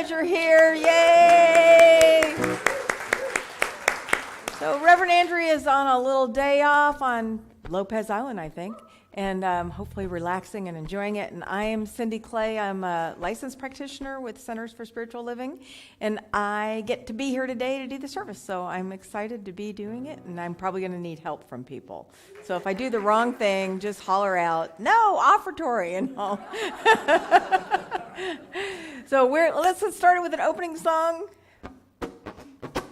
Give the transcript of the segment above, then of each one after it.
glad you're here. Yay! So Reverend Andrea is on a little day off on Lopez Island, I think, and hopefully relaxing and enjoying it. And I am Cindy Clay. I'm a licensed practitioner with Centers for Spiritual Living, and I get to be here today to do the service. So I'm excited to be doing it, and I'm probably going to need help from people. So if I do the wrong thing, just holler out, "No, offertory," and all. So let's get started with an opening song.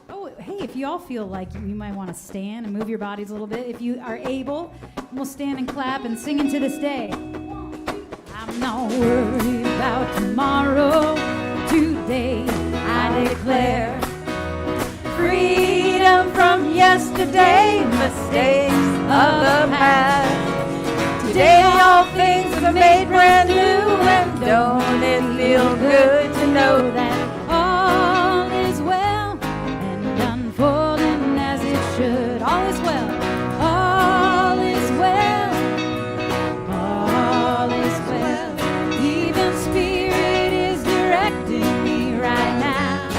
Oh, hey, if you all feel like you might want to stand and move your bodies a little bit, if you are able, we'll stand and clap and sing into this day. I'm not worried about tomorrow. Today I declare freedom from yesterday, mistakes of the past. Today all things are made brand new, and don't it feel good to know that all is well and unfolding as it should. All is well, all is well, all is well. Even Spirit is directing me right now.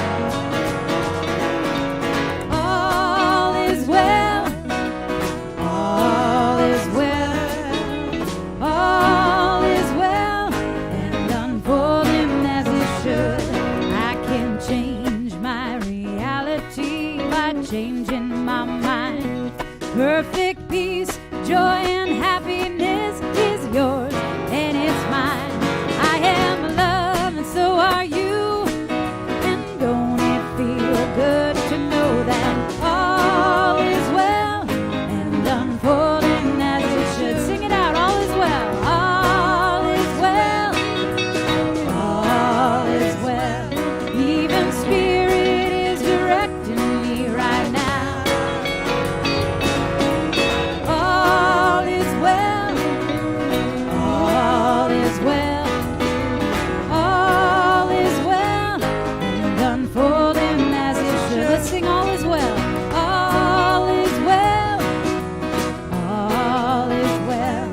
All is well, all is well, all is well, and unfolding as it should. I can change my reality by changing my mind. Perfect peace, joy, and happiness is yours, and it's mine. I am love, and so are you. And don't it feel good to know that all is well and unfolding as it should? Sing it out, all is well, all is well, all is well. Even Spirit is directing me right now. All is well, all is well, all is well, and unfolding as it should. Let's sing all is well, all is well, all is well.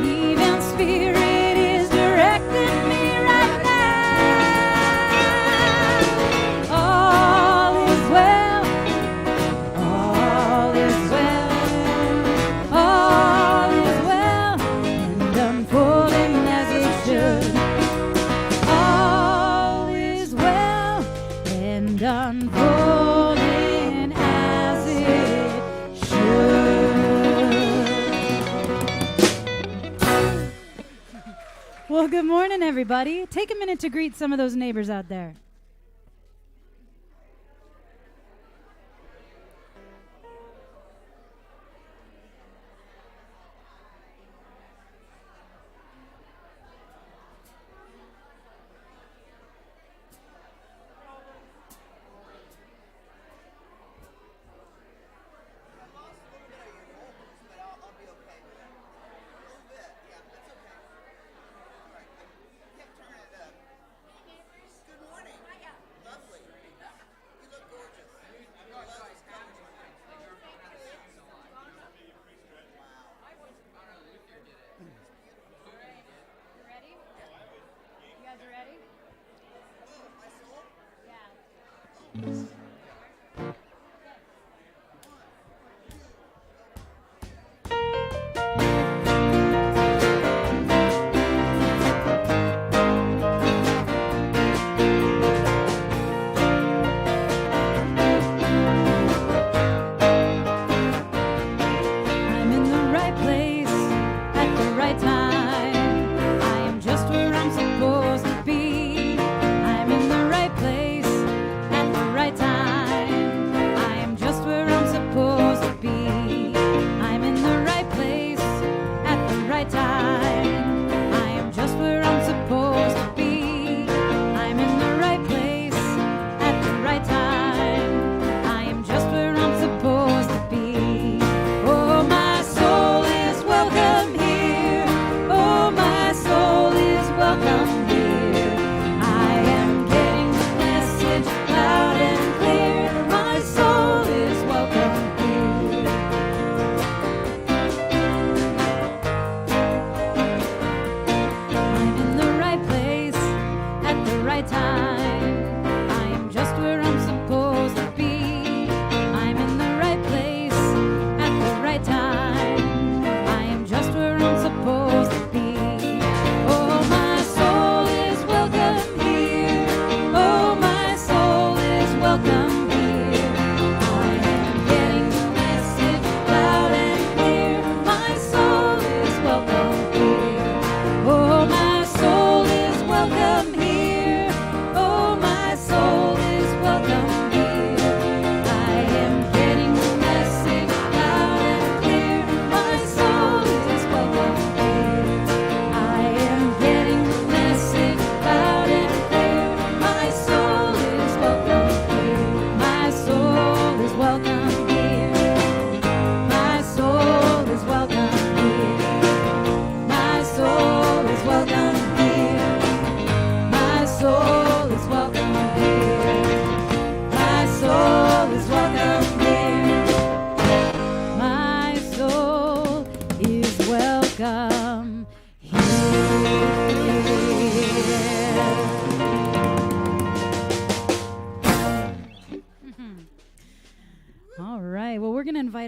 Even Spirit is directing me right now. All is well, all is well, all is well, and unfolding as it should. All is well and unfolding as it should. Well, good morning, everybody. Take a minute to greet some of those neighbors out there. Good morning.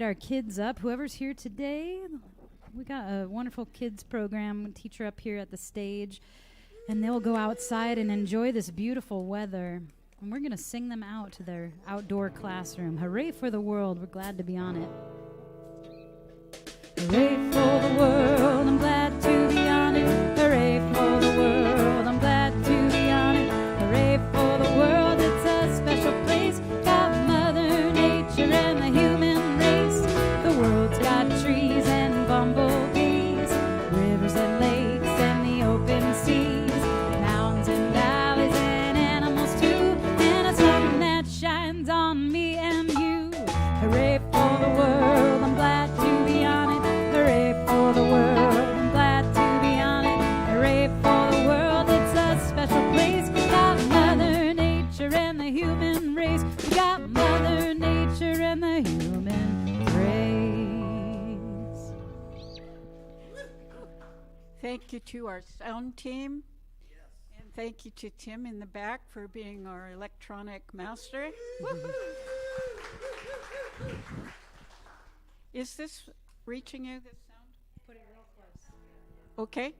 our kids up. Whoever's here today, we got a wonderful kids program teacher up here at the stage, and they'll go outside and enjoy this beautiful weather. And we're going to sing them out to their outdoor classroom. Hooray for the world. We're glad to be on it. Hooray for the world. I'm glad to be on it. Hooray for the world. I'm glad to be on it. Hooray for the world. It's a special place. Got Mother Nature and the human race. The world's got trees and bumblebees, rivers and lakes and the open seas, mountains and valleys and animals too, and a sun that shines on me and you. Hooray for the world, I'm glad to be on it. Hooray for the world, I'm glad to be on it. Hooray for the world, it's a special place. We got Mother Nature and the human race. We got Mother Nature and the human race. Thank you to our sound team. And thank you to Tim in the back for being our electronic master. Is this reaching you, this sound? Put it real close. Okay.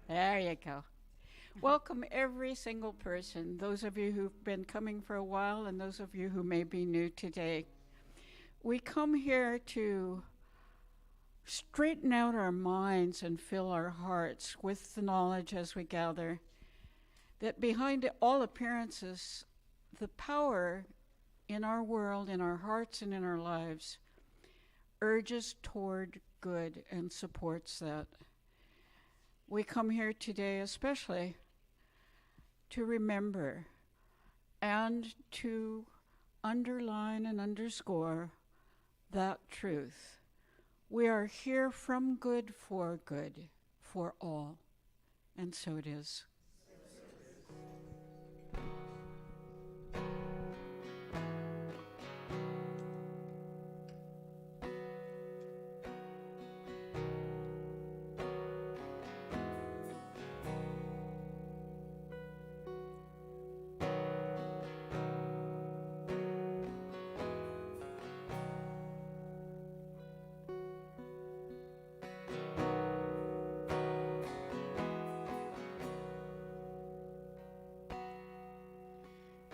There you go. Welcome every single person, those of you who've been coming for a while and those of you who may be new today. We come here to straighten out our minds and fill our hearts with the knowledge as we gather that behind all appearances, the power in our world, in our hearts and in our lives, urges toward good and supports that. We come here today especially to remember and to underline and underscore that truth. We are here from good for all. And so it is.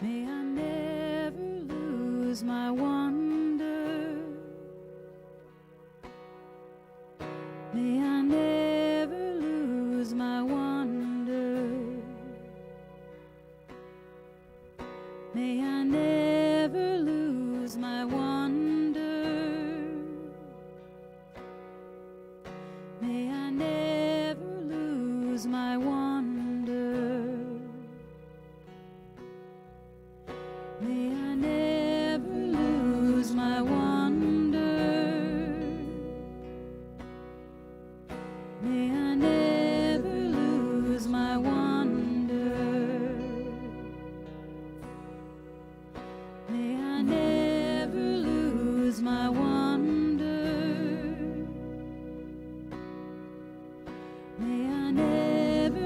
May I never lose my wonder. May I never lose my wonder. May I never lose my wonder. May I never lose my wonder. May I never lose my wonder. May I never lose my wonder. May I never lose my wonder. May I never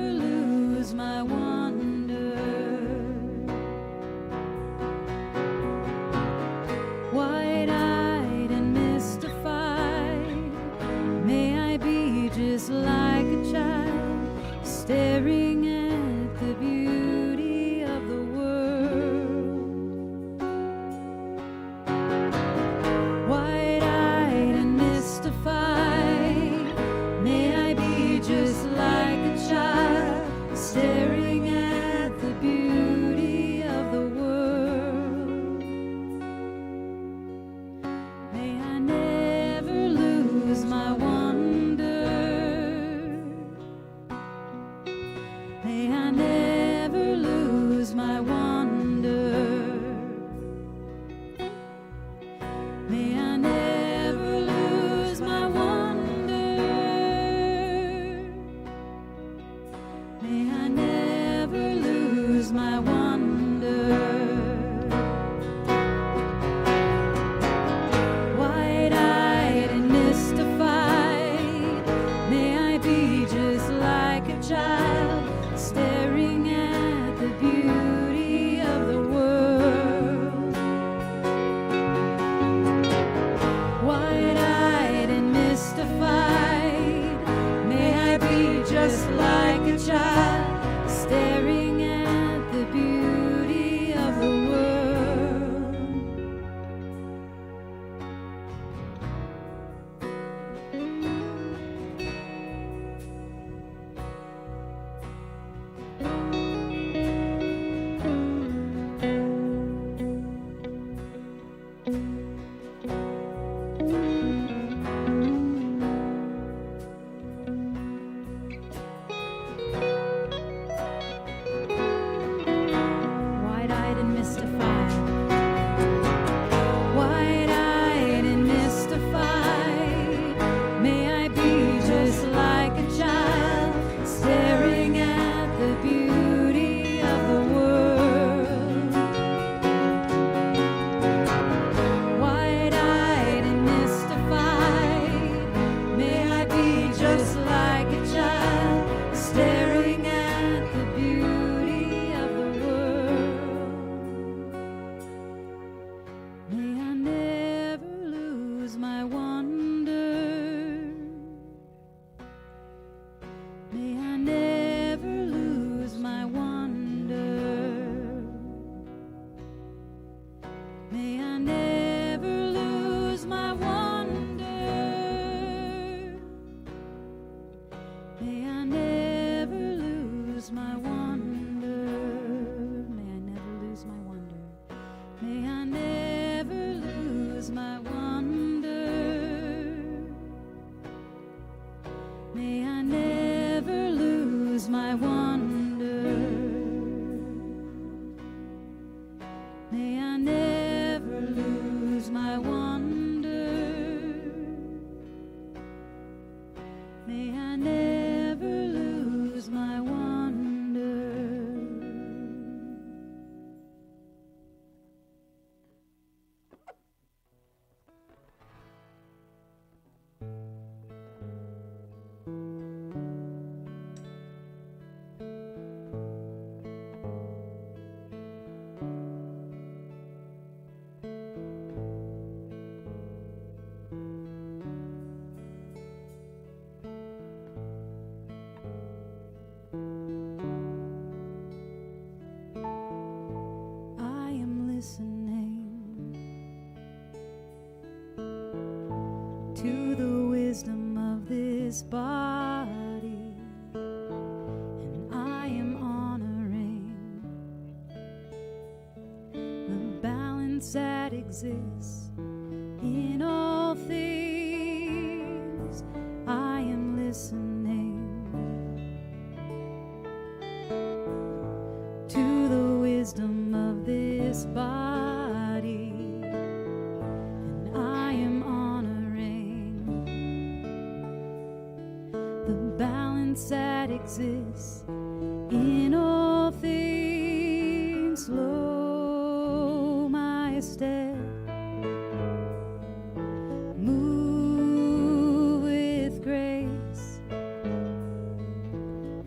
wisdom of this body, and I am honoring the balance that exists in all things. I am listening to the wisdom of this body, and I am honoring the balance that exists in all things. Slow my step, move with grace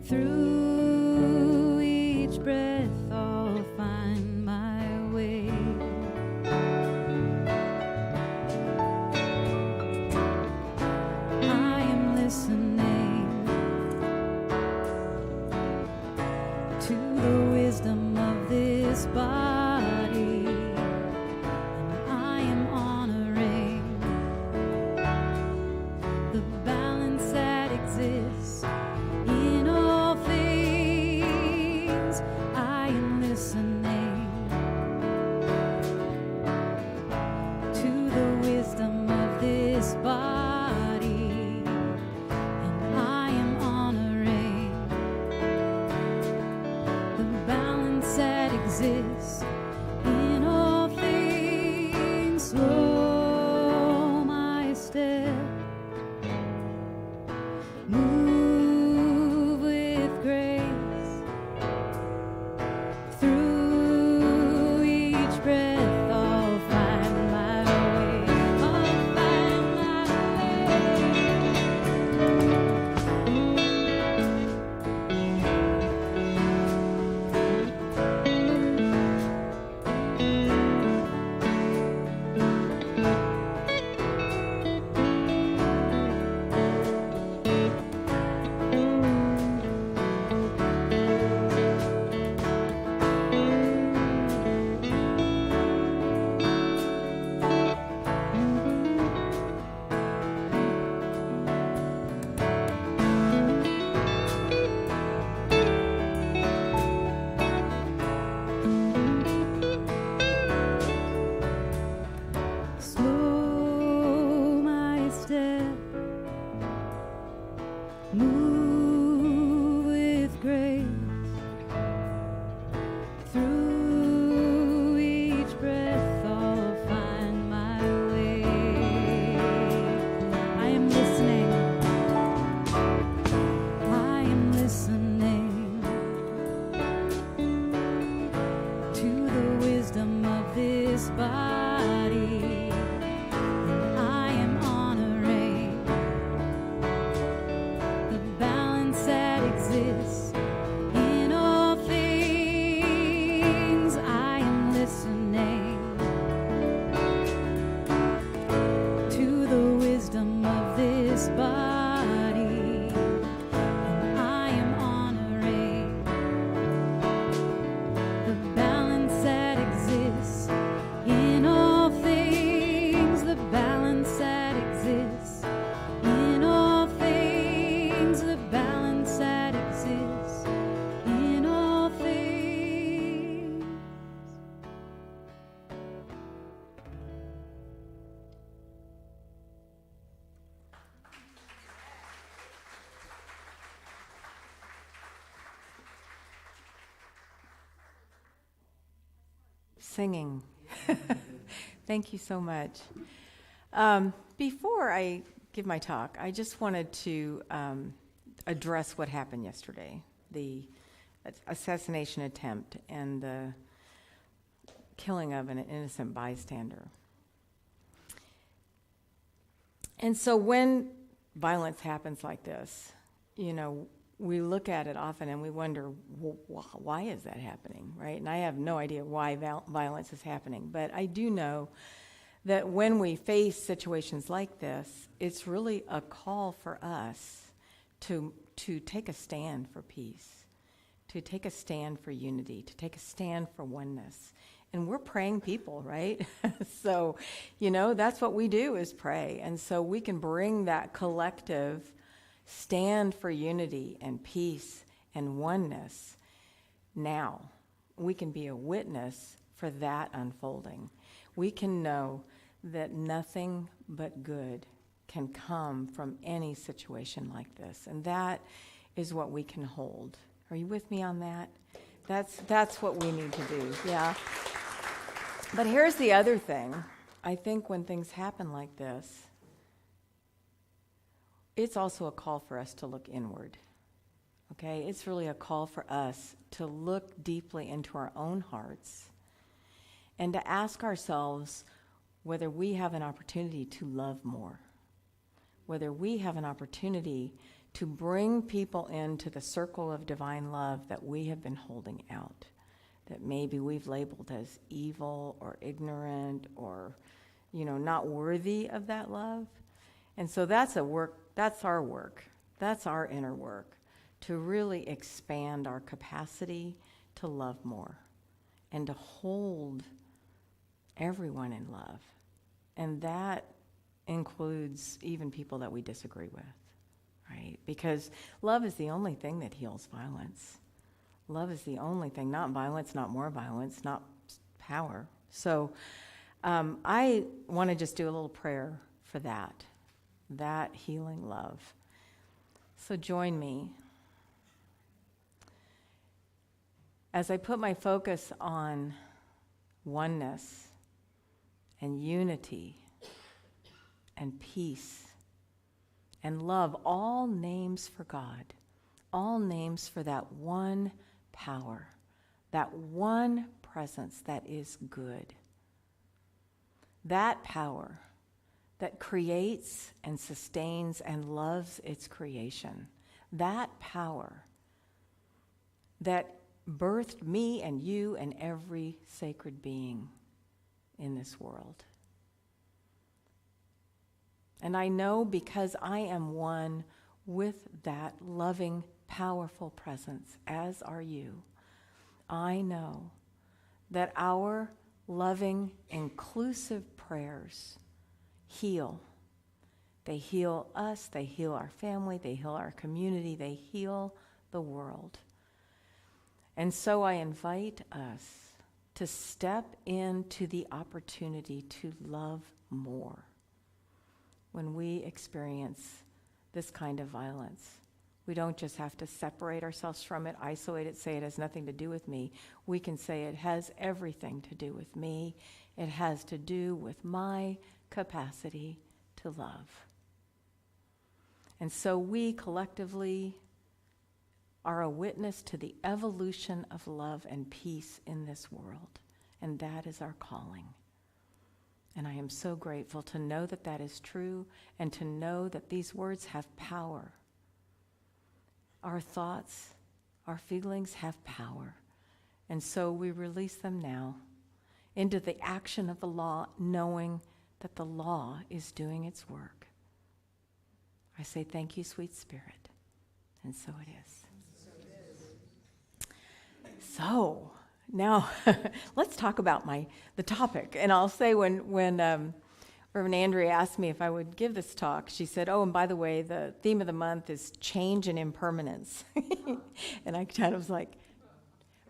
through each breath. I'll find my way. I am listening to the wisdom of this body, and I am honoring the balance that exists in all things. I am listening to the wisdom of this body, and I am honoring the balance that exists in all things. Slow my step, move with grace through each breath. I'll find my way. I'll find my slow my step, move with grace through each breath. I'll find my way. I am listening. I am listening to the wisdom of this body, and I am honoring the balance that exists in all things. I am listening to the wisdom of this body, and I am honoring the balance that exists in all things. The balance that exists in all things. The balance that exists in all things. Singing. Thank you so much. Before I give my talk, I just wanted to address what happened yesterday, the assassination attempt and the killing of an innocent bystander. And so when violence happens like this, you know, we look at it often and we wonder, why is that happening, right? And I have no idea why violence is happening, but I do know that when we face situations like this, it's really a call for us to take a stand for peace, to take a stand for unity, to take a stand for oneness. And we're praying people, right? So, that's what we do is pray. And so we can bring that collective stand for unity and peace and oneness now. We can be a witness for that unfolding. We can know that nothing but good can come from any situation like this. And that is what we can hold. Are you with me on that? That's what we need to do, yeah. But here's the other thing. I think when things happen like this, it's also a call for us to look inward, okay? It's really a call for us to look deeply into our own hearts and to ask ourselves whether we have an opportunity to love more, whether we have an opportunity to bring people into the circle of divine love that we have been holding out, that maybe we've labeled as evil or ignorant or, not worthy of that love. And so that's our work, that's our inner work, to really expand our capacity to love more and to hold everyone in love. And that includes even people that we disagree with, right? Because love is the only thing that heals violence. Love is the only thing, not violence, not more violence, not power. So I want to just do a little prayer for that healing love. So join me as I put my focus on oneness and unity and peace and love, all names for God, all names for that one power, that one presence that is good. That power that creates and sustains and loves its creation. That power that birthed me and you and every sacred being in this world. And I know because I am one with that loving, powerful presence, as are you, I know that our loving, inclusive prayers heal. They heal us, they heal our family, they heal our community, they heal the world. And so I invite us to step into the opportunity to love more when we experience this kind of violence. We don't just have to separate ourselves from it, isolate it, say it has nothing to do with me. We can say it has everything to do with me. It has to do with my capacity to love. And so we collectively are a witness to the evolution of love and peace in this world. And that is our calling. And I am so grateful to know that that is true and to know that these words have power. Our thoughts, our feelings have power. And so we release them now into the action of the law, knowing that the law is doing its work. I say thank you, sweet Spirit. And so it is. So now let's talk about the topic. And I'll say when Reverend Andrea asked me if I would give this talk, she said, oh, and by the way, the theme of the month is change and impermanence. And I kind of was like,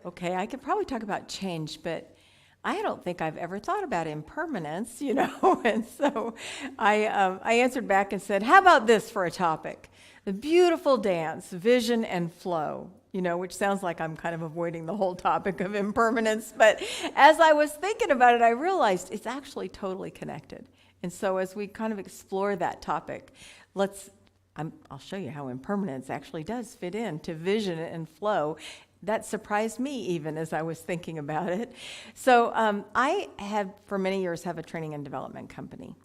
okay, I could probably talk about change, but I don't think I've ever thought about impermanence, And so I answered back and said, how about this for a topic? The beautiful dance, vision and flow, which sounds like I'm kind of avoiding the whole topic of impermanence. But as I was thinking about it, I realized it's actually totally connected. And so as we kind of explore that topic, I'll show you how impermanence actually does fit into vision and flow. That surprised me even as I was thinking about it. So I have, for many years, have a training and development company.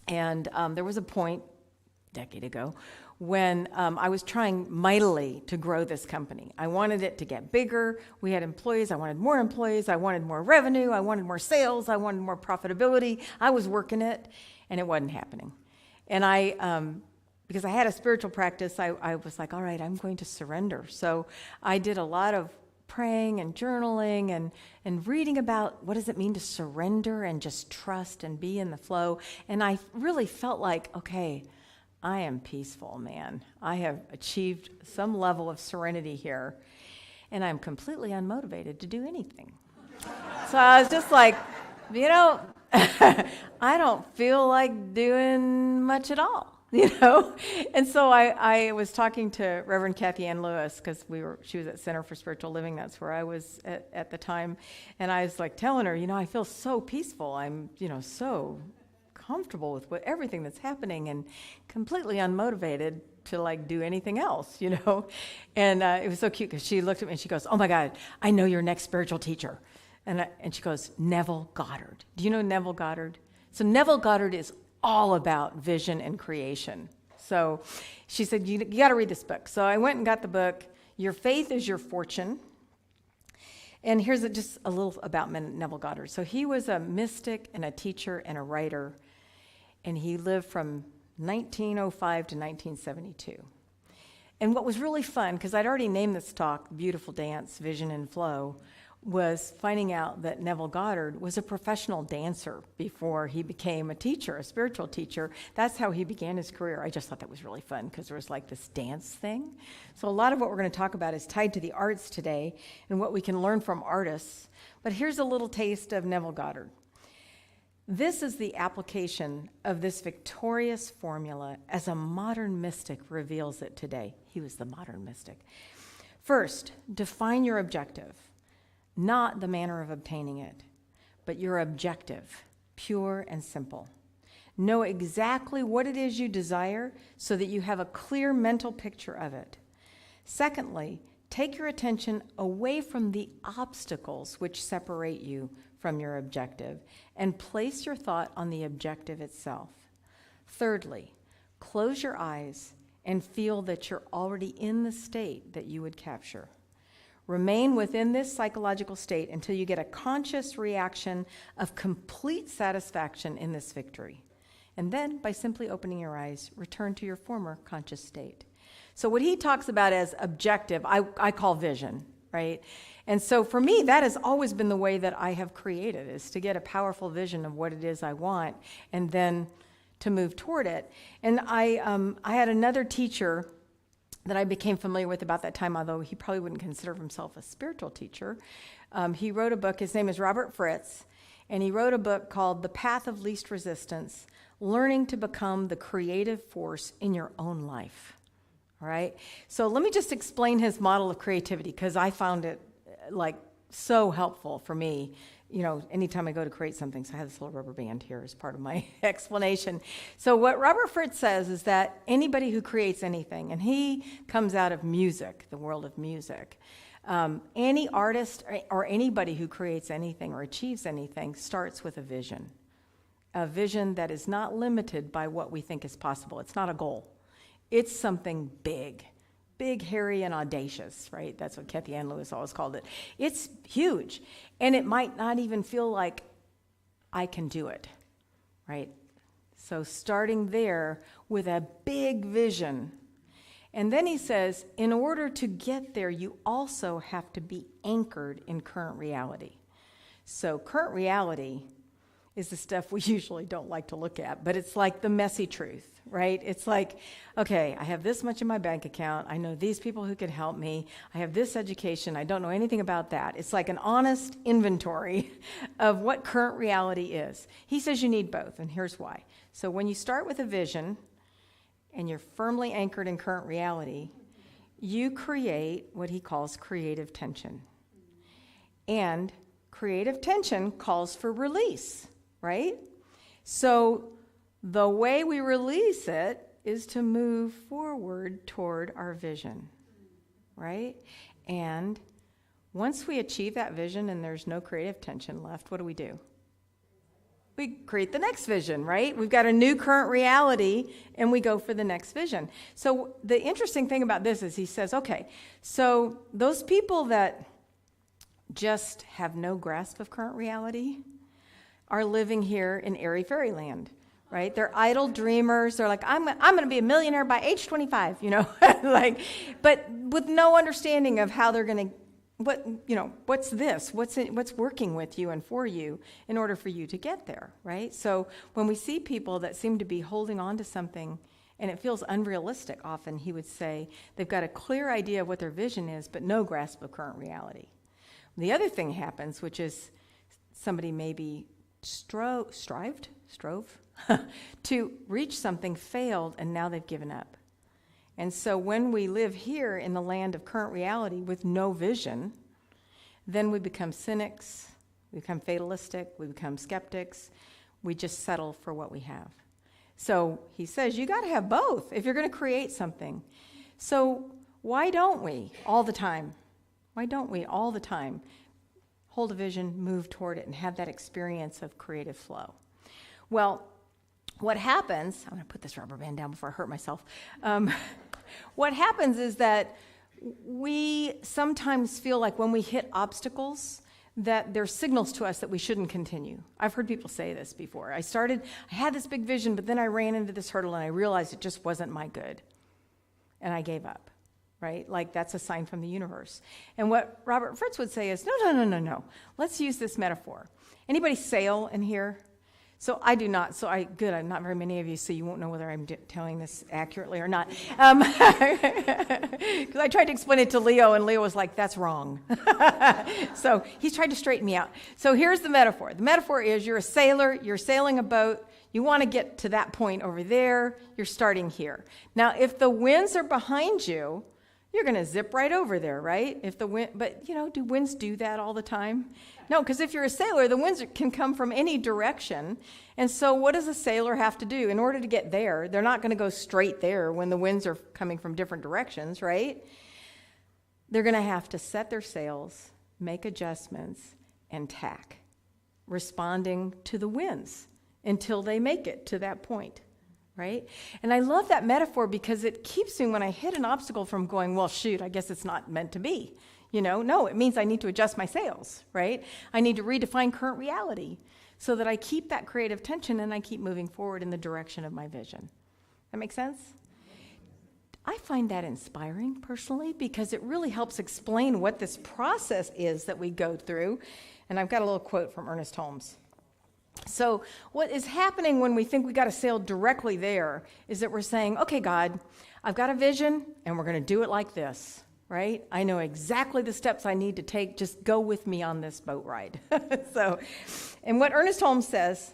And there was a point, a decade ago, when I was trying mightily to grow this company. I wanted it to get bigger. We had employees. I wanted more employees. I wanted more revenue. I wanted more sales. I wanted more profitability. I was working it, and it wasn't happening. And because I had a spiritual practice, I was like, all right, I'm going to surrender. So I did a lot of praying and journaling and reading about what does it mean to surrender and just trust and be in the flow. And I really felt like, okay, I am peaceful, man. I have achieved some level of serenity here, and I'm completely unmotivated to do anything. So I was just like, I don't feel like doing much at all, And so I was talking to Reverend Kathy Ann Lewis, because she was at Center for Spiritual Living. That's where I was at the time. And I was like telling her, I feel so peaceful. I'm, so comfortable with everything that's happening and completely unmotivated to do anything else, And it was so cute because she looked at me and she goes, "Oh my God, I know your next spiritual teacher." And she goes, "Neville Goddard. Do you know Neville Goddard?" So Neville Goddard is all about vision and creation. So she said, you got to read this book. So I went and got the book, Your Faith is Your Fortune. And here's just a little about Neville Goddard. So he was a mystic and a teacher and a writer, and he lived from 1905 to 1972. And what was really fun, because I'd already named this talk Beautiful Dance, Vision and Flow, was finding out that Neville Goddard was a professional dancer before he became a teacher, a spiritual teacher. That's how he began his career. I just thought that was really fun because there was this dance thing. So a lot of what we're going to talk about is tied to the arts today and what we can learn from artists. But here's a little taste of Neville Goddard. This is the application of this victorious formula as a modern mystic reveals it today. He was the modern mystic. First, define your objective. Not the manner of obtaining it, but your objective, pure and simple. Know exactly what it is you desire so that you have a clear mental picture of it. Secondly, take your attention away from the obstacles which separate you from your objective and place your thought on the objective itself. Thirdly, close your eyes and feel that you're already in the state that you would capture. Remain within this psychological state until you get a conscious reaction of complete satisfaction in this victory. And then, by simply opening your eyes, return to your former conscious state. So what he talks about as objective, I call vision, right? And so for me, that has always been the way that I have created, is to get a powerful vision of what it is I want and then to move toward it. And I had another teacher that I became familiar with about that time, although he probably wouldn't consider himself a spiritual teacher. He wrote a book, his name is Robert Fritz, and he wrote a book called The Path of Least Resistance, Learning to Become the Creative Force in Your Own Life. All right? So let me just explain his model of creativity, because I found it so helpful for me. Anytime I go to create something, so I have this little rubber band here as part of my explanation. So what Robert Fritz says is that anybody who creates anything, and he comes out of music, the world of music, any artist or anybody who creates anything or achieves anything starts with a vision that is not limited by what we think is possible. It's not a goal. It's something big, hairy, and audacious, right? That's what Kathy Ann Lewis always called it. It's huge, and it might not even feel like I can do it, right? So starting there with a big vision. And then he says, in order to get there, you also have to be anchored in current reality. So current reality is the stuff we usually don't like to look at, but it's like the messy truth, right? It's like, okay, I have this much in my bank account. I know these people who could help me. I have this education. I don't know anything about that. It's like an honest inventory of what current reality is. He says you need both, and here's why. So when you start with a vision and you're firmly anchored in current reality, you create what he calls creative tension. And creative tension calls for release, right? So the way we release it is to move forward toward our vision, right? And once we achieve that vision and there's no creative tension left, what do? We create the next vision, right? We've got a new current reality, and we go for the next vision. So the interesting thing about this is he says, okay, so those people that just have no grasp of current reality are living here in airy fairyland, right? They're idle dreamers. They're like, I'm going to be a millionaire by age 25, but with no understanding of how they're going to what's this? What's working with you and for you in order for you to get there, right? So when we see people that seem to be holding on to something and it feels unrealistic, often he would say they've got a clear idea of what their vision is, but no grasp of current reality. The other thing happens, which is somebody maybe strove to reach something, failed, and now they've given up. And so when we live here in the land of current reality with no vision, then we become cynics, we become fatalistic, we become skeptics, we just settle for what we have. So he says you got to have both if you're going to create something. So why don't we all the time? Why don't we all the time hold a vision, move toward it, and have that experience of creative flow? Well, what happens, I'm going to put this rubber band down before I hurt myself. What happens is that we sometimes feel like when we hit obstacles that they're signals to us that we shouldn't continue. I've heard people say this before. I had this big vision, but then I ran into this hurdle and I realized it just wasn't my good. And I gave up, right? Like that's a sign from the universe. And what Robert Fritz would say is, no. Let's use this metaphor. Anybody sail in here? So I do not. I'm not very many of you, so you won't know whether I'm telling this accurately or not. Because I tried to explain it to Leo, and Leo was like, that's wrong. So he's tried to straighten me out. So here's the metaphor. The metaphor is you're a sailor, you're sailing a boat, you want to get to that point over there, you're starting here. Now, if the winds are behind you, you're going to zip right over there, right? But do winds do that all the time? No, because if you're a sailor, the winds can come from any direction. And so what does a sailor have to do? In order to get there, they're not going to go straight there when the winds are coming from different directions, right? They're going to have to set their sails, make adjustments, and tack, responding to the winds until they make it to that point. Right? And I love that metaphor because it keeps me, when I hit an obstacle, from going, well, shoot, I guess it's not meant to be. No, it means I need to adjust my sails, right? I need to redefine current reality so that I keep that creative tension and I keep moving forward in the direction of my vision. That make sense? I find that inspiring personally because it really helps explain what this process is that we go through. And I've got a little quote from Ernest Holmes. So what is happening when we think we got to sail directly there is that we're saying, okay, God, I've got a vision and we're going to do it like this, right? I know exactly the steps I need to take. Just go with me on this boat ride. And what Ernest Holmes says,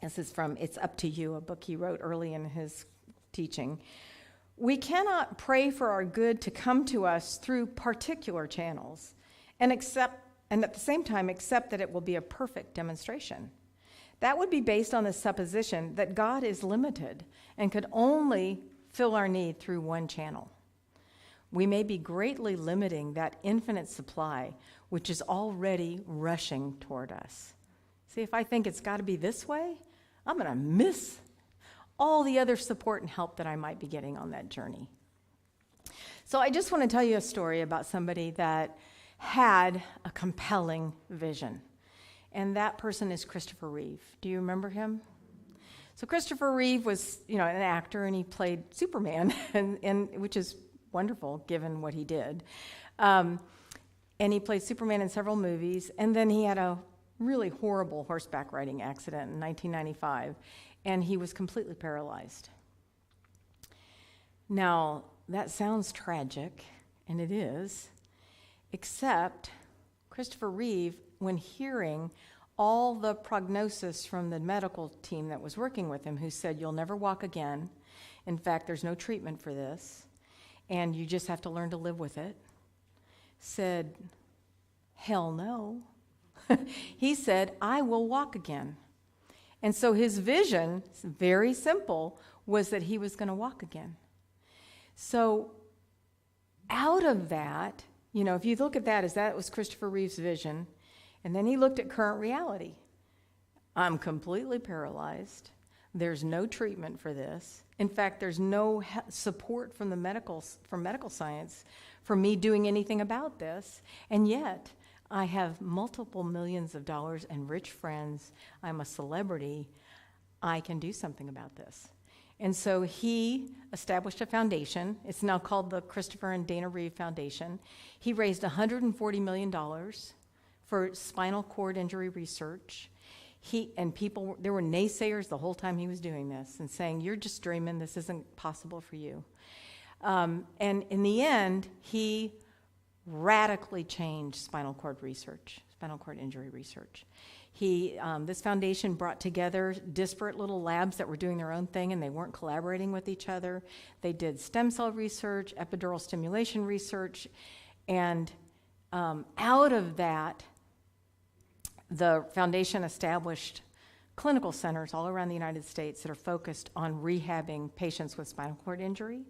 this is from It's Up to You, a book he wrote early in his teaching. We cannot pray for our good to come to us through particular channels and at the same time accept that it will be a perfect demonstration. That would be based on the supposition that God is limited and could only fill our need through one channel. We may be greatly limiting that infinite supply, which is already rushing toward us. See, if I think it's got to be this way, I'm going to miss all the other support and help that I might be getting on that journey. So I just want to tell you a story about somebody that had a compelling vision. And that person is Christopher Reeve. Do you remember him? So Christopher Reeve was, an actor, and he played Superman, and which is wonderful given what he did. And he played Superman in several movies, and then he had a really horrible horseback riding accident in 1995, and he was completely paralyzed. Now, that sounds tragic, and it is, except Christopher Reeve, when hearing all the prognosis from the medical team that was working with him, who said, you'll never walk again. In fact, there's no treatment for this, and you just have to learn to live with it, said, hell no. He said, I will walk again. And so his vision, very simple, was that he was going to walk again. So out of that, if you look at that as that was Christopher Reeve's vision, and then he looked at current reality. I'm completely paralyzed. There's no treatment for this. In fact, there's no support from medical science for me doing anything about this. And yet, I have multiple millions of dollars and rich friends. I'm a celebrity. I can do something about this. And so he established a foundation. It's now called the Christopher and Dana Reeve Foundation. He raised $140 million for spinal cord injury research. There were naysayers the whole time he was doing this and saying, you're just dreaming, this isn't possible for you. And in the end, he radically changed spinal cord injury research. This foundation brought together disparate little labs that were doing their own thing, and they weren't collaborating with each other. They did stem cell research, epidural stimulation research, and out of that, the foundation established clinical centers all around the United States that are focused on rehabbing patients with spinal cord injury.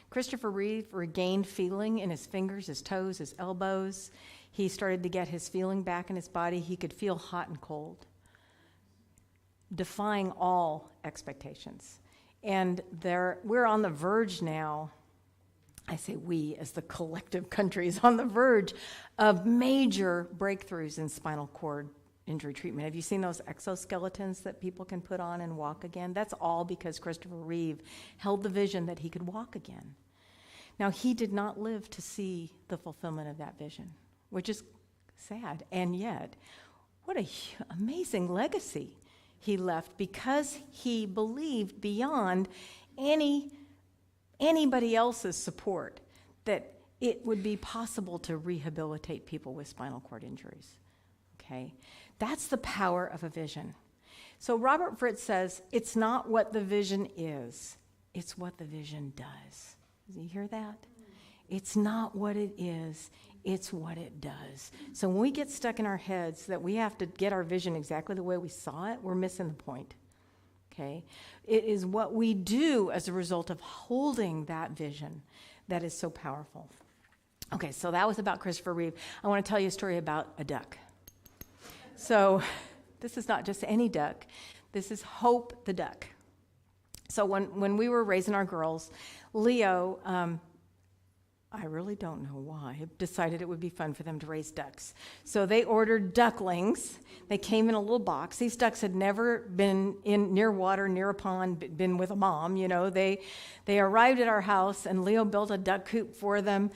Christopher Reeve regained feeling in his fingers, his toes, his elbows. He started to get his feeling back in his body. He could feel hot and cold, defying all expectations. And we're on the verge now, I say we as the collective country is on the verge of major breakthroughs in spinal cord injury treatment. Have you seen those exoskeletons that people can put on and walk again? That's all because Christopher Reeve held the vision that he could walk again. Now, he did not live to see the fulfillment of that vision, which is sad. And yet, what an amazing legacy he left, because he believed beyond anybody else's support that it would be possible to rehabilitate people with spinal cord injuries. Okay? That's the power of a vision. So Robert Fritz says, it's not what the vision is, it's what the vision does. Do you hear that? It's not what it is, it's what it does. So when we get stuck in our heads that we have to get our vision exactly the way we saw it, we're missing the point. Okay? It is what we do as a result of holding that vision that is so powerful. Okay, so that was about Christopher Reeve. I want to tell you a story about a duck. So this is not just any duck. This is Hope the duck. So when we were raising our girls, Leo, I really don't know why, decided it would be fun for them to raise ducks. So they ordered ducklings. They came in a little box. These ducks had never been near water, near a pond, been with a mom. You know, they arrived at our house, and Leo built a duck coop for them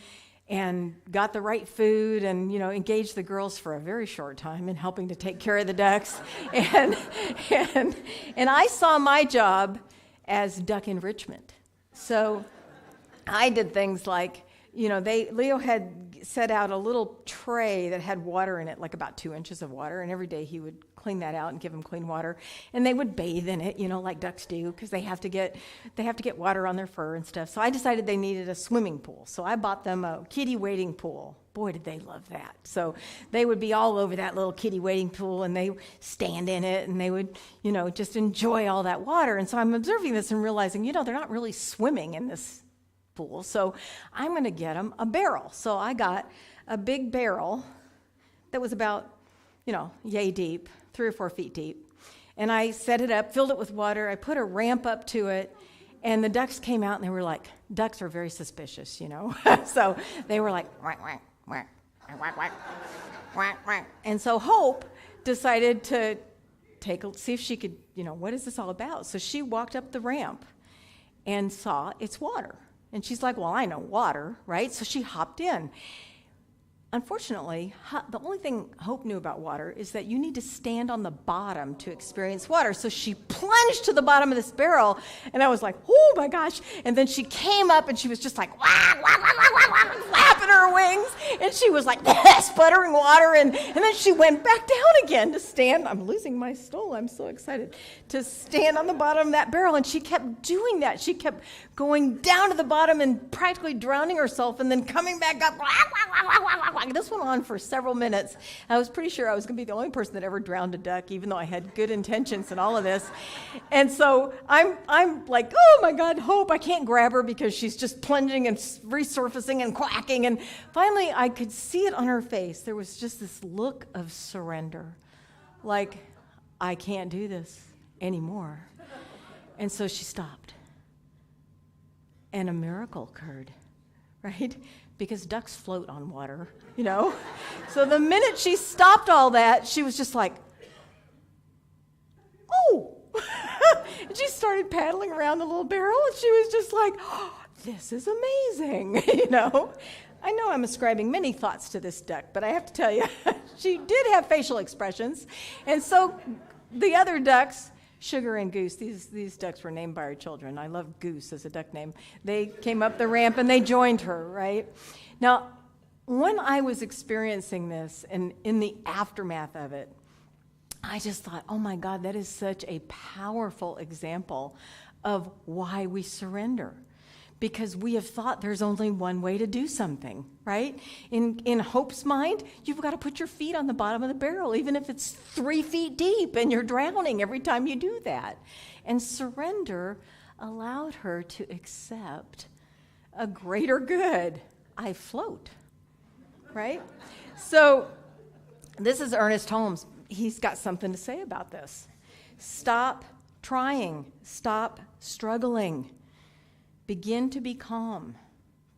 and got the right food and, you know, engaged the girls for a very short time in helping to take care of the ducks. And I saw my job as duck enrichment. So I did things like, you know, Leo had set out a little tray that had water in it, like about 2 inches of water, and every day he would clean that out and give them clean water, and they would bathe in it, you know, like ducks do, because they have to get water on their fur and stuff. So I decided they needed a swimming pool, so I bought them a kiddie wading pool. Boy, did they love that. So they would be all over that little kiddie wading pool, and they stand in it, and they would, you know, just enjoy all that water. And so I'm observing this and realizing, you know, they're not really swimming in this pool, so I'm going to get them a barrel. So I got a big barrel that was about, you know, yay deep, 3 or 4 feet deep, and I set it up, filled it with water. I put a ramp up to it, and the ducks came out, and they were like, ducks are very suspicious, you know. So they were like, whack, whack, whack, whack, whack, whack, whack. And so Hope decided to see if she could, you know, what is this all about? So she walked up the ramp and saw it's water. And she's like, well, I know water, right? So she hopped in. Unfortunately, the only thing Hope knew about water is that you need to stand on the bottom to experience water. So she plunged to the bottom of this barrel, and I was like, oh my gosh. And then she came up, and she was just like, wah, wah, wah, wah, wah, wah, flapping her wings. And she was like, sputtering water. And then she went back down again to stand. I'm losing my stool. I'm so excited. To stand on the bottom of that barrel. And she kept doing that. She kept going down to the bottom and practically drowning herself, and then coming back up. Wah, wah, wah, wah, wah, wah. This went on for several minutes. I was pretty sure I was going to be the only person that ever drowned a duck, even though I had good intentions and all of this. And so I'm like, oh my God, Hope, I can't grab her because she's just plunging and resurfacing and quacking. And finally, I could see it on her face. There was just this look of surrender, like, I can't do this anymore. And so she stopped. And a miracle occurred, right? Because ducks float on water, you know? So the minute she stopped all that, she was just like, oh! And she started started paddling around the little barrel, and she was just like, oh, this is amazing, you know. I know I'm ascribing many thoughts to this duck, but I have to tell you, she did have facial expressions. And so the other ducks, Sugar and Goose, these ducks were named by our children. I love Goose as a duck name. They came up the ramp and they joined her, right? Now, when I was experiencing this and in the aftermath of it, I just thought, oh my God, that is such a powerful example of why we surrender. Because we have thought there's only one way to do something, right? In Hope's mind, you've got to put your feet on the bottom of the barrel, even if it's 3 feet deep and you're drowning every time you do that. And surrender allowed her to accept a greater good. I float, right? So this is Ernest Holmes. He's got something to say about this. Stop trying. Stop struggling. Begin to be calm,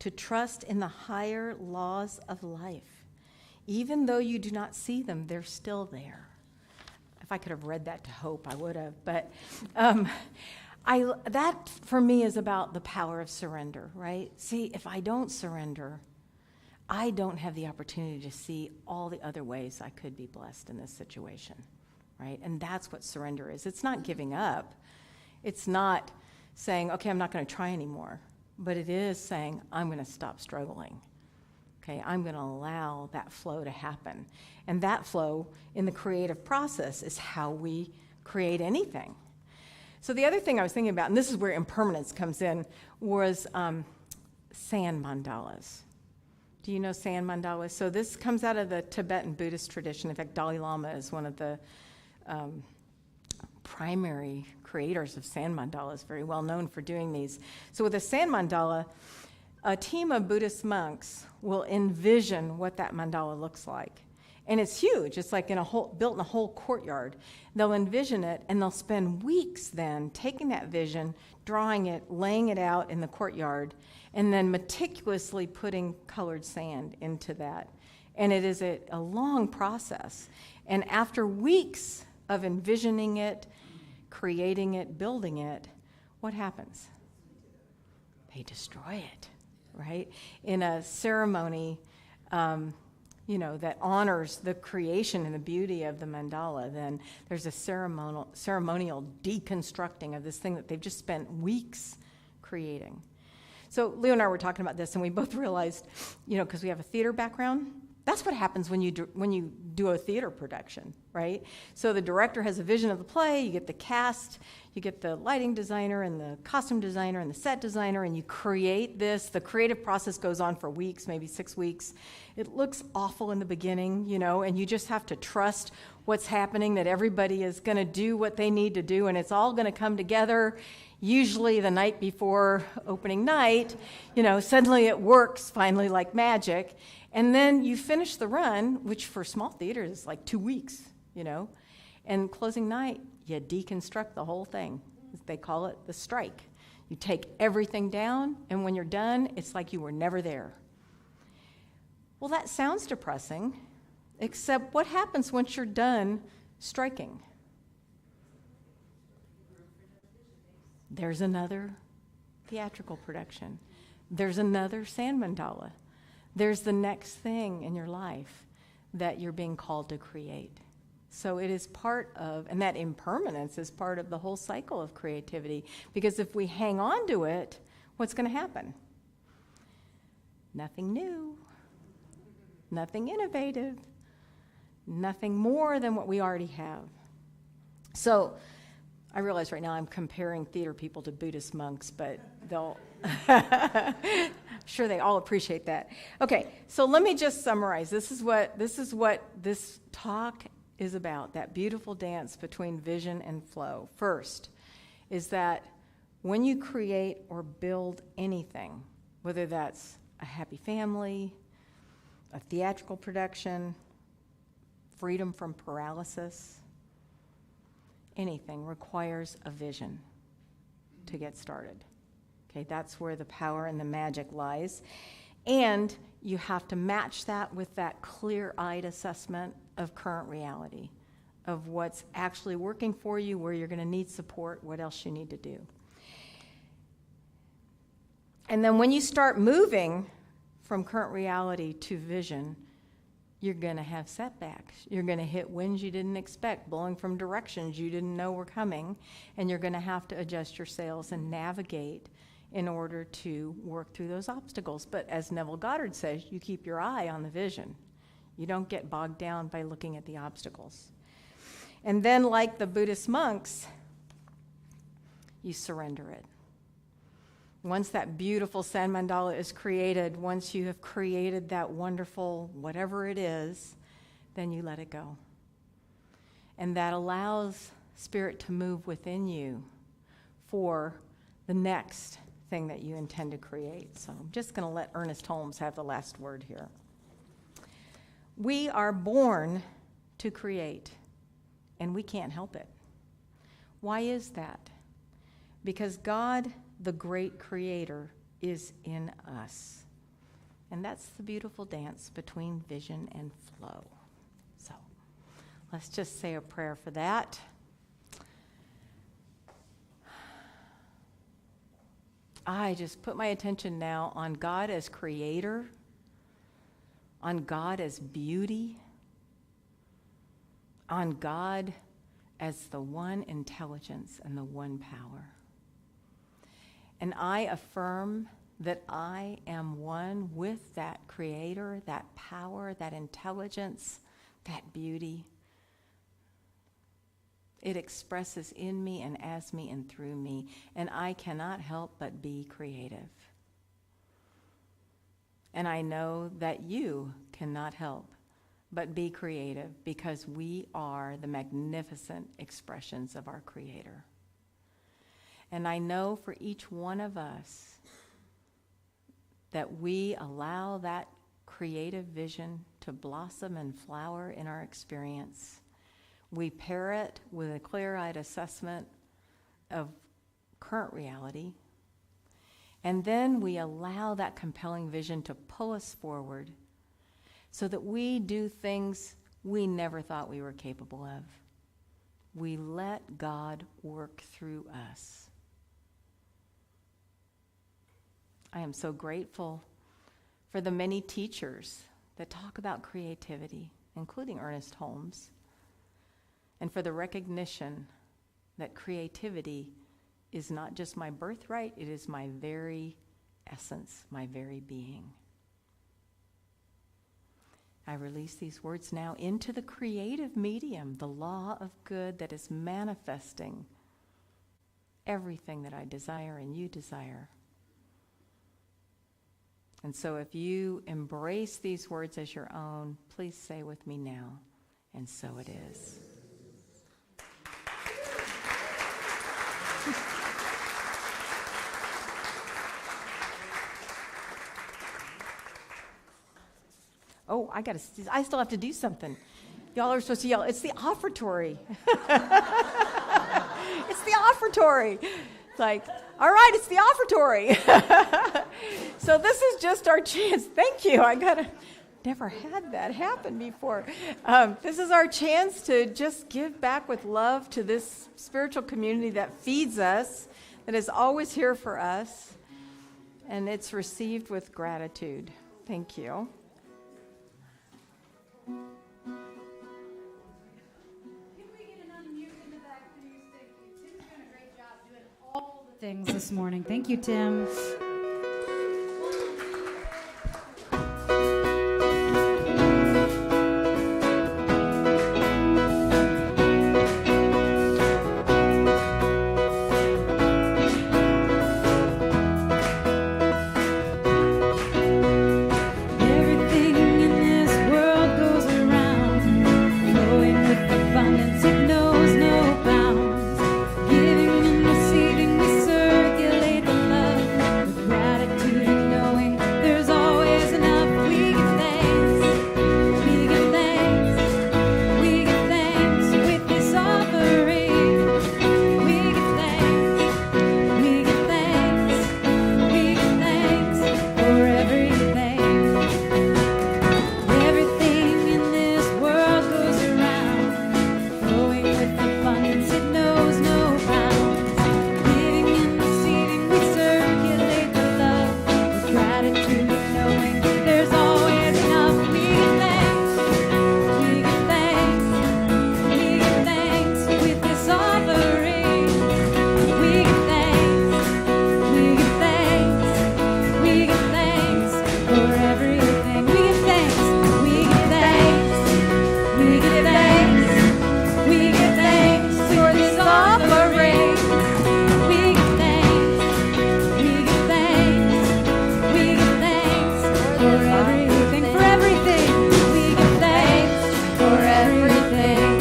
to trust in the higher laws of life. Even though you do not see them, they're still there. If I could have read that to Hope, I would have. But that, for me, is about the power of surrender, right? See, if I don't surrender, I don't have the opportunity to see all the other ways I could be blessed in this situation, right? And that's what surrender is. It's not giving up. It's not saying, okay, I'm not going to try anymore. But it is saying, I'm going to stop struggling. Okay, I'm going to allow that flow to happen. And that flow in the creative process is how we create anything. So the other thing I was thinking about, and this is where impermanence comes in, was sand mandalas. Do you know sand mandalas? So this comes out of the Tibetan Buddhist tradition. In fact, Dalai Lama is one of the primary creators of sand mandalas, very well known for doing these. So with a sand mandala, a team of Buddhist monks will envision what that mandala looks like. And it's huge. It's like built in a whole courtyard. They'll envision it, and they'll spend weeks then taking that vision, drawing it, laying it out in the courtyard, and then meticulously putting colored sand into that. And it is a long process. And after weeks of envisioning it, creating it, building it, what happens? They destroy it, right? In a ceremony, that honors the creation and the beauty of the mandala, then there's a ceremonial deconstructing of this thing that they've just spent weeks creating. So Leo and I were talking about this, and we both realized, because we have a theater background, that's what happens when you do a theater production, right? So the director has a vision of the play, you get the cast, you get the lighting designer and the costume designer and the set designer, and you create this. The creative process goes on for weeks, maybe 6 weeks. It looks awful in the beginning, and you just have to trust what's happening, that everybody is going to do what they need to do, and it's all going to come together. Usually the night before opening night, suddenly it works finally like magic. And then you finish the run, which for small theaters is like 2 weeks, and closing night, you deconstruct the whole thing. They call it the strike. You take everything down, and when you're done, it's like you were never there. Well, that sounds depressing, except what happens once you're done striking? There's another theatrical production. There's another sand mandala. There's the next thing in your life that you're being called to create. So it is part of, and that impermanence is part of the whole cycle of creativity, because if we hang on to it, what's going to happen? Nothing new, nothing innovative, nothing more than what we already have. So I realize right now I'm comparing theater people to Buddhist monks, but they'll, I'm sure they all appreciate that. Okay, so let me just summarize. This is what this talk is about, that beautiful dance between vision and flow. First is that when you create or build anything, whether that's a happy family, a theatrical production, freedom from paralysis, anything requires a vision to get started. Okay, that's where the power and the magic lies. And you have to match that with that clear-eyed assessment of current reality, of what's actually working for you, where you're going to need support, what else you need to do. And then when you start moving from current reality to vision, you're going to have setbacks. You're going to hit winds you didn't expect, blowing from directions you didn't know were coming, and you're going to have to adjust your sails and navigate in order to work through those obstacles. But as Neville Goddard says, you keep your eye on the vision. You don't get bogged down by looking at the obstacles. And then, like the Buddhist monks, you surrender it. Once that beautiful sand mandala is created, once you have created that wonderful whatever it is, then you let it go. And that allows Spirit to move within you for the next thing that you intend to create. So I'm just going to let Ernest Holmes have the last word here. We are born to create, and we can't help it. Why is that? Because God, the great creator, is in us. And that's the beautiful dance between vision and flow. So let's just say a prayer for that. I just put my attention now on God as creator, on God as beauty, on God as the one intelligence and the one power. And I affirm that I am one with that creator, that power, that intelligence, that beauty. It expresses in me and as me and through me, and I cannot help but be creative. And I know that you cannot help but be creative, because we are the magnificent expressions of our Creator. And I know for each one of us that we allow that creative vision to blossom and flower in our experience. We pair it with a clear-eyed assessment of current reality, and then we allow that compelling vision to pull us forward so that we do things we never thought we were capable of. We let God work through us. I am so grateful for the many teachers that talk about creativity, including Ernest Holmes, and for the recognition that creativity is not just my birthright, it is my very essence, my very being. I release these words now into the creative medium, the law of good that is manifesting everything that I desire and you desire. And so if you embrace these words as your own, please say with me now, and so it is. Oh, I still have to do something. Y'all are supposed to yell, it's the offertory. It's the offertory. It's like, all right, it's the offertory. So this is just our chance. Thank you. Never had that happen before. This is our chance to just give back with love to this spiritual community that feeds us, that is always here for us, and it's received with gratitude. Thank you. Things this morning. Thank you, Tim. for everything. We give thanks for everything.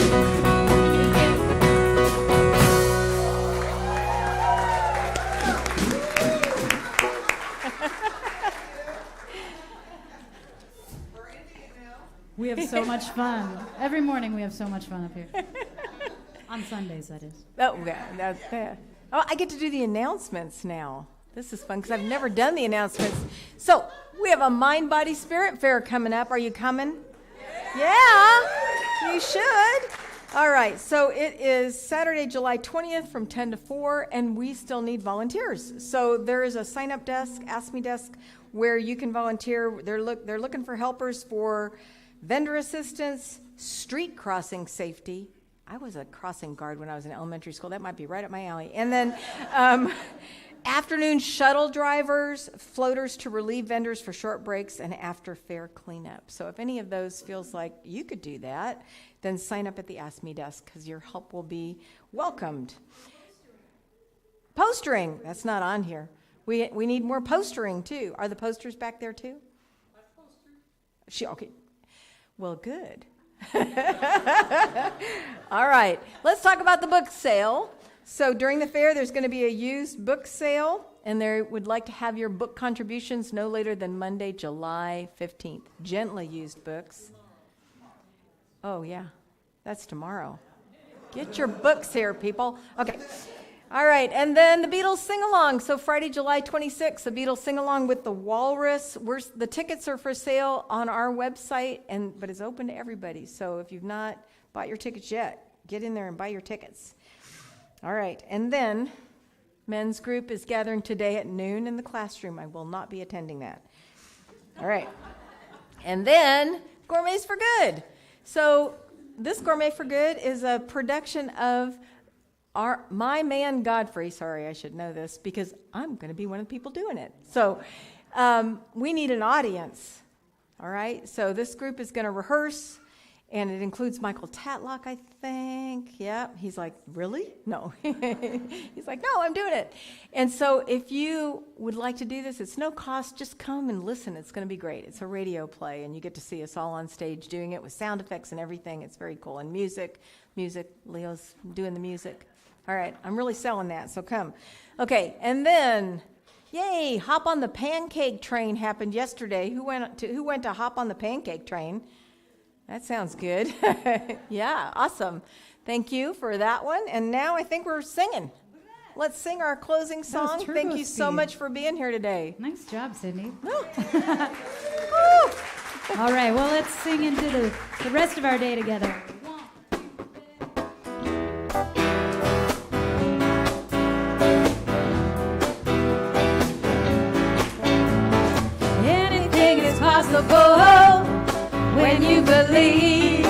We have so much fun. Every morning we have so much fun up here. On Sundays, that is. Oh, yeah, that's that. Oh, I get to do the announcements now. This is fun because I've never done the announcements. So we have a Mind, Body, Spirit Fair coming up. Are you coming? Yeah, you should. All right, so it is Saturday, July 20th from 10 to 4, and we still need volunteers. So there is a sign-up desk, Ask Me desk, where you can volunteer. They're looking for helpers for vendor assistance, street crossing safety. I was a crossing guard when I was in elementary school. That might be right up my alley. And then afternoon shuttle drivers, floaters to relieve vendors for short breaks, and after fair cleanup. So if any of those feels like you could do that, then sign up at the Ask Me desk because your help will be welcomed. Postering, that's not on here. We need more postering too. Are the posters back there too? Okay. Well, good. All right, let's talk about the book sale. So during the fair, there's going to be a used book sale, and they would like to have your book contributions no later than Monday, July 15th. Gently used books. Oh, yeah, that's tomorrow. Get your books here, people. Okay. All right, and then the Beatles sing-along. So Friday, July 26th, the Beatles sing-along with the Walrus. The tickets are for sale on our website, but it's open to everybody. So if you've not bought your tickets yet, get in there and buy your tickets. All right, and then men's group is gathering today at noon in the classroom. I will not be attending that. All right, and then Gourmets for Good. So this Gourmet for Good is a production of my man Godfrey. Sorry, I should know this because I'm going to be one of the people doing it. So we need an audience. All right, so this group is going to rehearse. And it includes Michael Tatlock, I think. Yeah, he's like, really? No. He's like, no, I'm doing it. And so if you would like to do this, it's no cost. Just come and listen. It's going to be great. It's a radio play, and you get to see us all on stage doing it with sound effects and everything. It's very cool. And music. Leo's doing the music. All right, I'm really selling that, so come. Okay, and then, yay, Hop on the Pancake Train happened yesterday. Who went to Hop on the Pancake Train? That sounds good. Yeah, awesome. Thank you for that one. And now I think we're singing. Let's sing our closing song. Thank you so much for being here today. Nice job, Sydney. Woo. All right, well, let's sing into the rest of our day together. Anything is possible when you believe.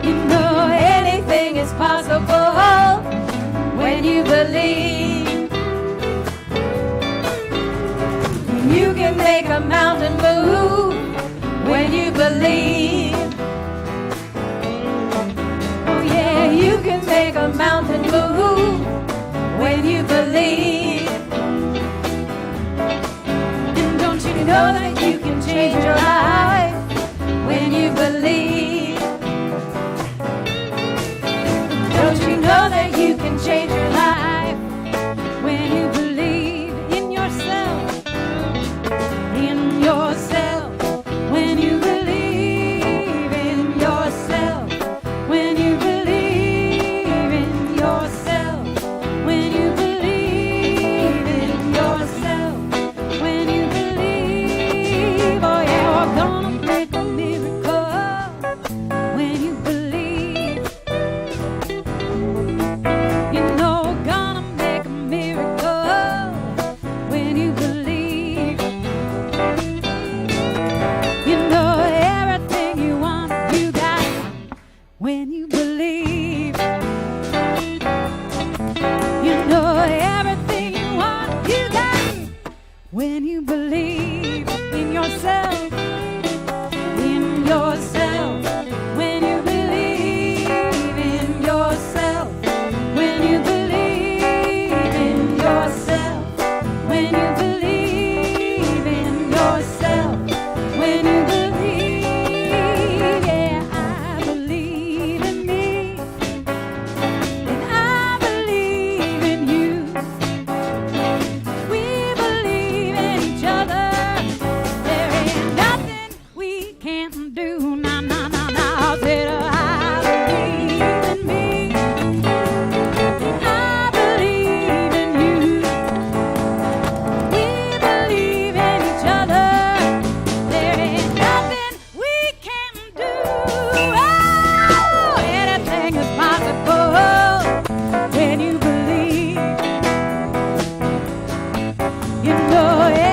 You know anything is possible when you believe. You can make a mountain move when you believe. Oh yeah, you can make a mountain move when you believe. And don't you know that you can change your life when you believe? Don't you know that you can change your life when you believe in yourself? In yourself, when you believe in yourself, when you believe in yourself, when you believe in yourself, when you believe, oh yeah, we're gonna make a miracle when you believe. You know we're gonna make a miracle when you believe. You know everything you want, you got when you believe. You know everything you want, you got when you believe in yourself. In yourself, when you believe in yourself, when you believe in yourself, when you believe oh, yeah.